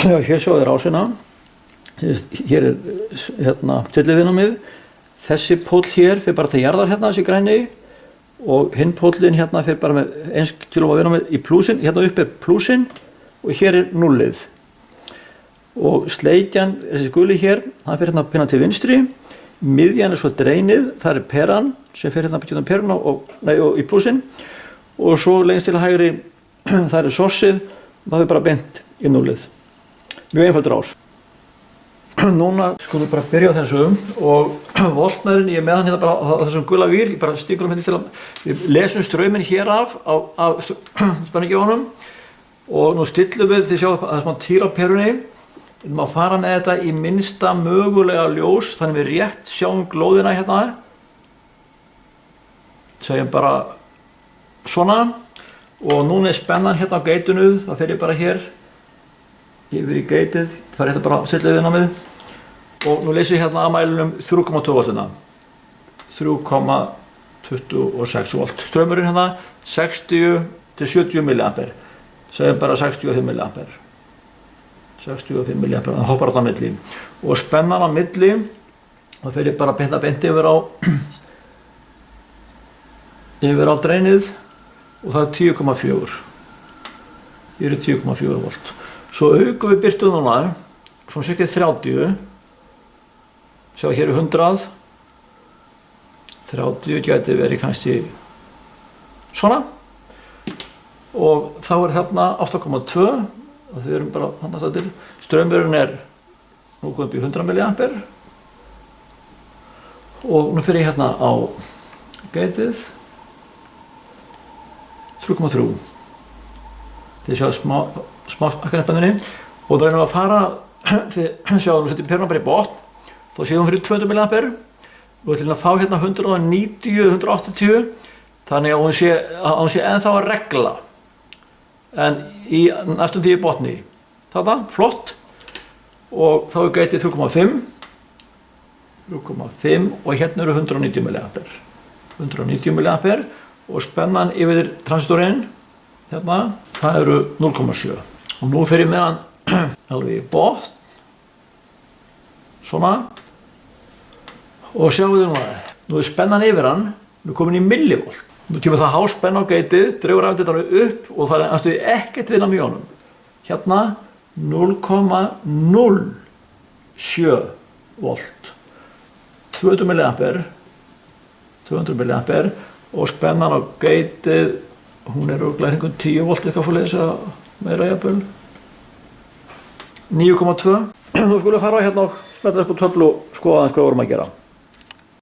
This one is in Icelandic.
Hér sjáum við rásina. Hér hérna tylliviðnámið. Þessi póll hér fer bara til jarðar hérna, þessi græni, og hinn póllinn hérna fer bara með 1 kW viðnámið í plúsin. Hérna upp plúsin og hér nullið. Og sleikjan, þessi guli hér, hann fer hérna pinna til vinstri. Miðjan svo dreinið, það peran sem fer hérna byrjunum peruna og í plúsin. Og svo lengst til hægri, það sorsið, það fer bara beint í nullið. Mjög einfaldur rás. Núna skulum við bara byrja á þessu og voltmæðurinn, ég er með hann hérna bara á þessum gula vír, ég bara stingur hérna til að við lesum strauminn hér af spenningjónum og nú stillum við, þið sjáum að það er smá týr á perunni, við erum að fara með þetta í minnsta mögulega ljós þannig við rétt sjáum glóðina hérna, segjum bara svona og núna er spennan hérna á geitinu, það fer ég bara hér yfir í geitið, það er þetta bara á stillviðnámið og nú leysum við hérna að mælunum 3,2 voltuna 3,26 volt strömmurinn hérna 60 til 70 mA segjum bara 65 mA 65 mA, það hoppar á milli og spennan á milli það fer ég bara beint yfir á dreinið og það er 10,4 hér er 10,4 volt svo aukum við byrtu núna svona cirka 30 sjá hér er 100 30 gæti verið kannski svona og þá er hérna 8,2 og við erum bara hann að til straumurinn er nú komið upp í 100 mA og nú fer ég hérna á geitið 3,3 þið sjáðu smá akkanspennunni og það reynum að fara þið sjáðu nú setjum peruna bara í botn þá séum við fyrir 200 mA og við ætlum að fá hérna 190, 180 þannig að hún sé ennþá að regla en í næstum því í botni þetta, flott og þá er geitið 3,5 og hérna eru 190 mA 190 mA og spennan yfir transistorinn hérna, það eru 0,7 og nú fer ég með hann alveg í botn svona og sjáum við nú er spennan yfir hann nú komin í millivolt nú kemur það háspenna á geitið, dregur rafeindirnar upp og það er næstum ekkert viðnám í honum hérna 0,07 volt 200 mA og spennan á geitið hún er örugglega kringum 10 volt eitthvað svoleiðis að meira jafnvel 9,2 nú skulum við fara hérna og smella upp á töflu og skoða aðeins hvað við vorum að gera